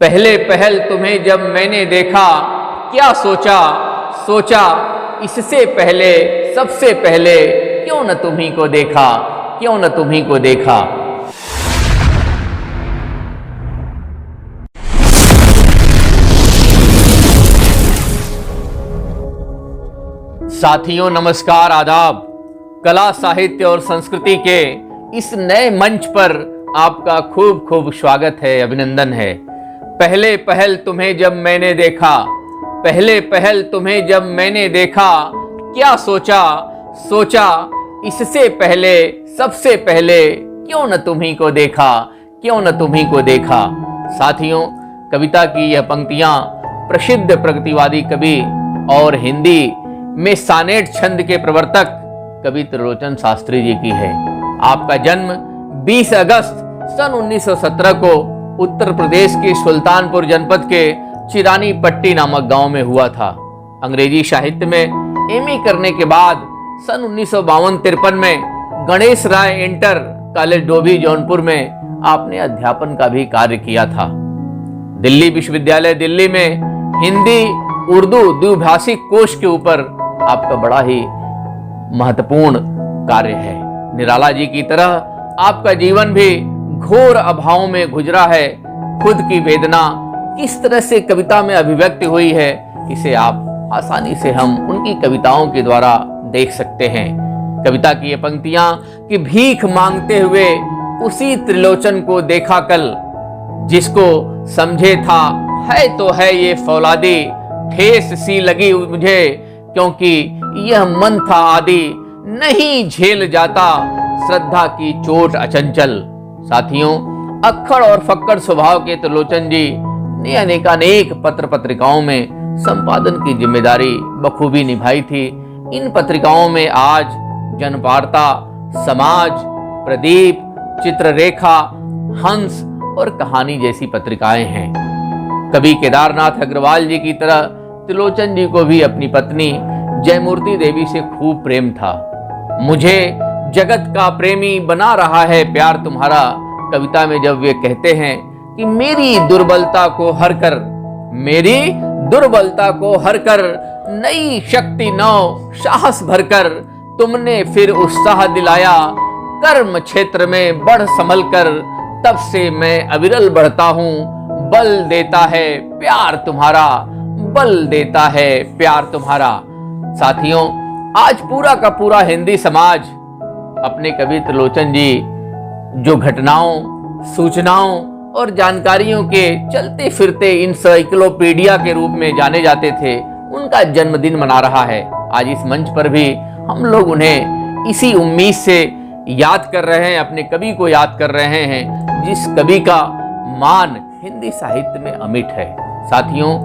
पहले पहल तुम्हें जब मैंने देखा, क्या सोचा सोचा इससे पहले, सबसे पहले क्यों न तुम्ही को देखा, क्यों न तुम्ही को देखा। साथियों नमस्कार, आदाब। कला, साहित्य और संस्कृति के इस नए मंच पर आपका खूब खूब स्वागत है, अभिनंदन है। पहले पहल तुम्हें जब मैंने देखा, पहले पहल तुम्हें जब मैंने देखा, क्या सोचा सोचा इससे पहले, सबसे पहले क्यों न तुम्ही को देखा, क्यों न तुम्ही को देखा। साथियों, कविता की यह पंक्तियां प्रसिद्ध प्रगतिवादी कवि और हिंदी में सानेट छंद के प्रवर्तक कवि त्रिलोचन शास्त्री जी की है। आपका जन्म 20 अगस्त सन 1917 को उत्तर प्रदेश के सुल्तानपुर जनपद के चिरानी पट्टी नामक गांव में हुआ था। अंग्रेजी साहित्य में एमए करने के बाद सन 1952-53 में गणेश राय इंटर कॉलेज डोभी जौनपुर में आपने अध्यापन का भी कार्य किया था। दिल्ली विश्वविद्यालय दिल्ली में हिंदी उर्दू द्विभाषिक कोश के ऊपर आपका बड़ा ही महत्वपूर्ण कार्य है। निराला जी की तरह आपका जीवन भी घोर अभाव में गुजरा है। खुद की वेदना किस तरह से कविता में अभिव्यक्त हुई है, इसे आप आसानी से हम उनकी कविताओं के द्वारा देख सकते हैं। कविता की ये पंक्तियां कि भीख मांगते हुए उसी त्रिलोचन को देखा कल, जिसको समझे था है तो है ये फौलादी, ठेस सी लगी मुझे क्योंकि यह मन था आदि, नहीं झेल जाता श्रद्धा की चोट अचंचल। साथियों, अक्खड़ और फक्कड़ स्वभाव के त्रिलोचन जी ने अनेकानेक पत्र पत्रिकाओं में संपादन की जिम्मेदारी बखूबी निभाई थी। इन पत्रिकाओं में आज जनवार्ता, समाज, प्रदीप, चित्ररेखा, हंस और कहानी जैसी पत्रिकाएं हैं। कवि केदारनाथ अग्रवाल जी की तरह त्रिलोचन जी को भी अपनी पत्नी जयमूर्ति देवी से खूब प्रेम था। मुझे जगत का प्रेमी बना रहा है प्यार तुम्हारा, कविता में जब वे कहते हैं कि मेरी दुर्बलता को हर कर, मेरी दुर्बलता को हर कर, नई शक्ति नौ साहस भरकर, तुमने फिर उत्साह दिलाया, कर्म क्षेत्र में बढ़ संभल कर, तब से मैं अविरल बढ़ता हूँ, बल देता है प्यार तुम्हारा, बल देता है प्यार तुम्हारा। साथियों, आज पूरा का पूरा हिंदी समाज अपने कवि त्रिलोचन जी जो घटनाओं, सूचनाओं और जानकारियों के चलते फिरते इंसाइक्लोपीडिया के रूप में जाने जाते थे, उनका जन्मदिन मना रहा है। आज इस मंच पर भी हम लोग उन्हें इसी उम्मीद से याद कर रहे हैं, अपने कवि को याद कर रहे हैं, जिस कवि का मान हिंदी साहित्य में अमिट है। साथियों,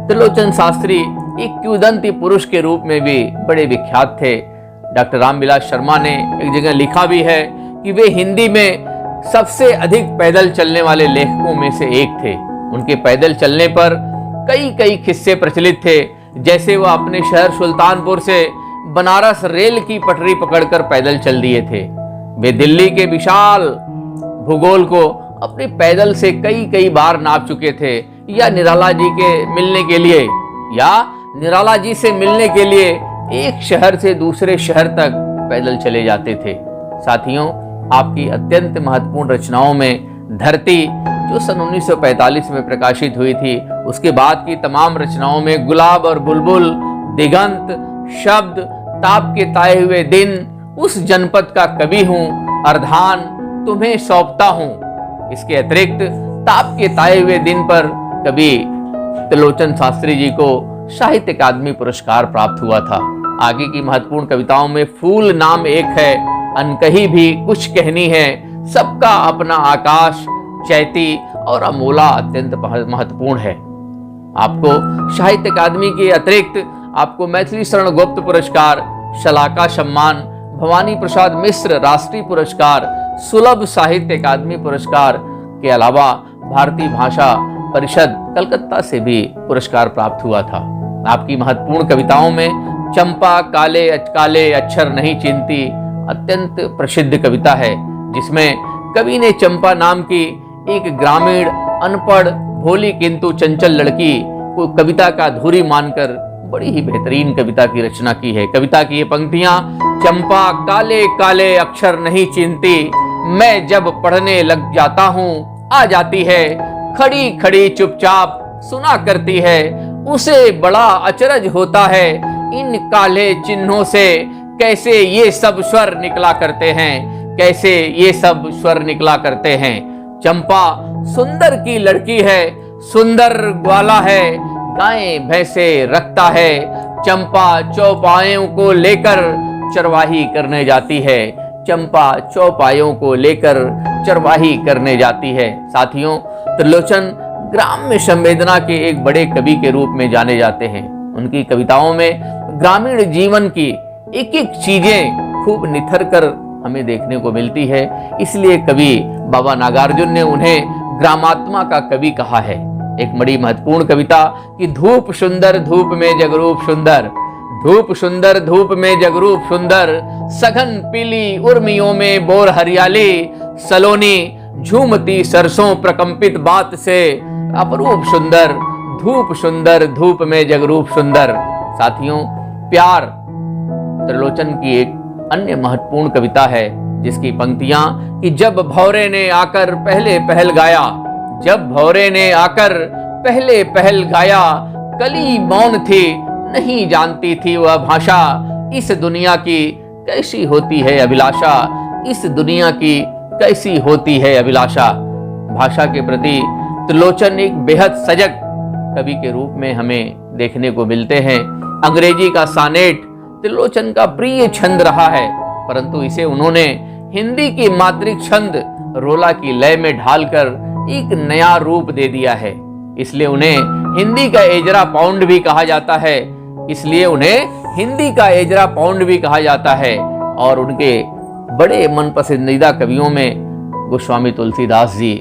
त्रिलोचन शास्त्री एक किंवदंती पुरुष के रूप में भी बड़े विख्यात थे। डॉक्टर रामविलास शर्मा ने एक जगह लिखा भी है कि वे हिंदी में सबसे अधिक पैदल चलने वाले लेखकों में से एक थे। उनके पैदल चलने पर कई कई किस्से प्रचलित थे, जैसे वह अपने शहर सुल्तानपुर से बनारस रेल की पटरी पकड़कर पैदल चल दिए थे। वे दिल्ली के विशाल भूगोल को अपने पैदल से कई कई बार नाप चुके थे, या निराला जी के मिलने के लिए, या निराला जी से मिलने के लिए एक शहर से दूसरे शहर तक पैदल चले जाते थे। साथियों, आपकी अत्यंत महत्वपूर्ण रचनाओं में धरती, जो सन 1945 में प्रकाशित हुई थी, उसके बाद की तमाम रचनाओं में गुलाब और बुलबुल, दिगंत, शब्द, ताप के ताए हुए दिन, उस जनपद का कवि हूं, अर्धान तुम्हें सौंपता हूं। इसके अतिरिक्त ताप के ताए हुए दिन पर कवि त्रिलोचन शास्त्री जी को साहित्य अकादमी पुरस्कार प्राप्त हुआ था। आगे की महत्वपूर्ण कविताओं में फूल नाम एक है, अनकही भी कुछ कहनी है, सबका अपना आकाश, चैती और अमोला अत्यंत महत्वपूर्ण है। आपको साहित्य अकादमी के अतिरिक्त आपको मैथिली शरण गुप्त पुरस्कार, शलाका सम्मान, भवानी प्रसाद मिश्र राष्ट्रीय पुरस्कार, सुलभ साहित्य अकादमी पुरस्कार के अलावा भारतीय भाषा परिषद कलकत्ता से भी पुरस्कार प्राप्त हुआ था। आपकी महत्वपूर्ण कविताओं में चंपा काले काले अक्षर नहीं चिंती अत्यंत प्रसिद्ध कविता है, जिसमें कवि ने चंपा नाम की एक ग्रामीण, अनपढ़, भोली किंतु चंचल लड़की को कविता का अधूरी मानकर बड़ी ही बेहतरीन कविता की रचना की है। कविता की ये पंक्तियां, चंपा काले काले अक्षर नहीं चिन्हती, मैं जब पढ़ने लग जाता हूँ आ जाती है, खड़ी खड़ी चुपचाप सुना करती है, उसे बड़ा अचरज होता है, इन काले चिन्हों से कैसे ये सब स्वर निकला करते हैं, कैसे ये सब स्वर निकला करते हैं। चंपा सुंदर की लड़की है, सुंदर ग्वाला है, गायें भैंसे रखता है, चंपा चौपायों को लेकर चरवाही करने जाती है, चंपा चौपायों को लेकर चरवाही करने जाती है। साथियों, त्रिलोचन ग्राम्य संवेदना के एक बड़े कवि के रूप में जाने जाते हैं। उनकी कविताओं में ग्रामीण जीवन की एक एक चीजें खूब निथर कर हमें देखने को मिलती है। इसलिए कवि बाबा नागार्जुन ने उन्हें ग्रामात्मा का कवि कहा है। एक बड़ी महत्वपूर्ण कविता कि धूप सुंदर धूप में जगरूप सुंदर, धूप सुंदर धूप में जगरूप सुंदर, सघन पीली उर्मियों में बोर हरियाली, सलोनी झूमती सरसों प्रकंपित बात से अपरूप सुंदर, धूप सुंदर धूप में जगरूप सुंदर। साथियों, प्यार त्रिलोचन की एक अन्य महत्वपूर्ण कविता है, जिसकी पंक्तियां कि जब भौरे ने आकर पहले पहल गाया, जब भौरे ने आकर पहले पहल गाया, कली मौन थी नहीं जानती थी वह भाषा, इस दुनिया की कैसी होती है अभिलाषा, इस दुनिया की कैसी होती है अभिलाषा। भाषा के प्रति त्रिलोचन एक बेहद सजग कवि के रूप में हमें देखने को मिलते हैं। अंग्रेजी का सानेट त्रिलोचन का प्रिय छंद रहा है, परंतु इसे उन्होंने हिंदी की मातृक छंद रोला की लय में ढालकर एक नया रूप दे दिया है। इसलिए उन्हें हिंदी का एजरा पाउंड भी कहा जाता है, इसलिए उन्हें हिंदी का एजरा पाउंड भी कहा जाता है। और उनके बड़े मन पसंदीदा कवियों में गोस्वामी तुलसीदास जी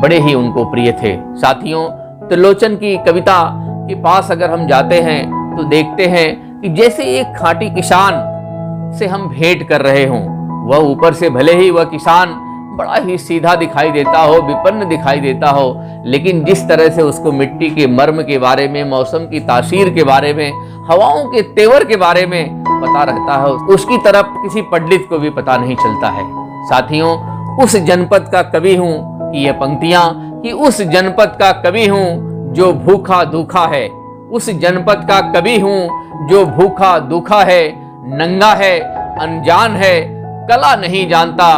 बड़े ही उनको प्रिय थे। साथियों, त्रिलोचन की कविता के पास अगर हम जाते हैं तो देखते हैं कि जैसे एक खाटी किसान से हम भेंट कर रहे हों। वह ऊपर से भले ही वह किसान बड़ा ही सीधा दिखाई देता हो, विपन्न दिखाई देता हो, लेकिन जिस तरह से उसको मिट्टी के मर्म के बारे में, मौसम की तासीर के बारे में, हवाओं के तेवर के बारे में पता रहता है, उसकी तरफ किसी पंडित को भी पता नहीं चलता है। साथियों, उस जनपद का कवि हूँ कि यह पंक्तियां कि उस जनपद का कवि हूँ जो भूखा दुखा है, उस जनपद का कवि हूँ जो भूखा दुखा है, नंगा है अनजान है, कला नहीं जानता,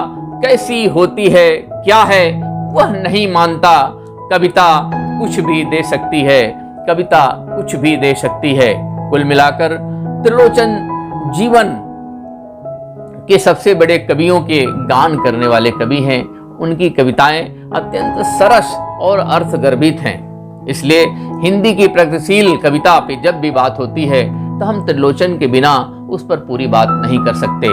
कैसी होती है क्या है वह नहीं मानता, कविता कुछ भी दे सकती है, कविता कुछ भी दे सकती है। कुल मिलाकर त्रिलोचन जीवन के सबसे बड़े कवियों के गान करने वाले कवि हैं। उनकी कविताएं अत्यंत सरस और अर्थगर्भित हैं। इसलिए हिंदी की प्रगतिशील कविता पे जब भी बात होती है तो हम त्रिलोचन के बिना उस पर पूरी बात नहीं कर सकते।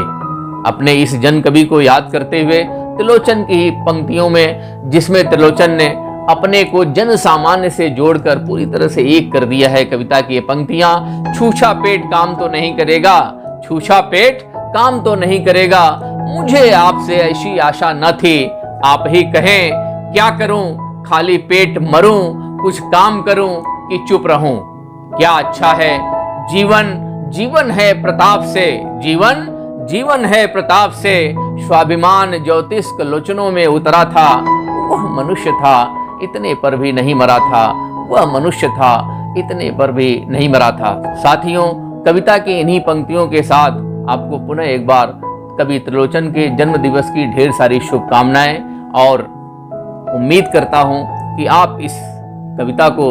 अपने इस जन कवि को याद करते हुए त्रिलोचन की ही पंक्तियों में, जिसमें त्रिलोचन ने अपने को जन सामान्य से जोड़कर पूरी तरह से एक कर दिया है। कविता की ये पंक्तियां, छूछा पेट काम तो नहीं करेगा, छूछा पेट काम तो नहीं करेगा, मुझे आपसे ऐसी आशा न थी, आप ही कहें क्या करूं, खाली पेट मरूं, कुछ काम करूं कि चुप रहूं। क्या अच्छा है जीवन, जीवन है प्रताप से, जीवन जीवन है प्रताप से, स्वाभिमान ज्योतिष्क लोचनों में उतरा था, वह मनुष्य था इतने पर भी नहीं मरा था, वह मनुष्य था इतने पर भी नहीं मरा था। साथियों, कविता की इन्हीं पंक्तियों के साथ आपको पुनः एक बार कवि त्रिलोचन के जन्म दिवस की ढेर सारी शुभकामनाएं, और उम्मीद करता हूं कि आप इस कविता को,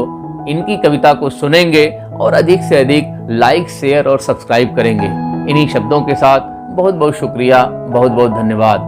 इनकी कविता को सुनेंगे और अधिक से अधिक लाइक, शेयर और सब्सक्राइब करेंगे। इन्हीं शब्दों के साथ बहुत बहुत शुक्रिया, बहुत बहुत धन्यवाद।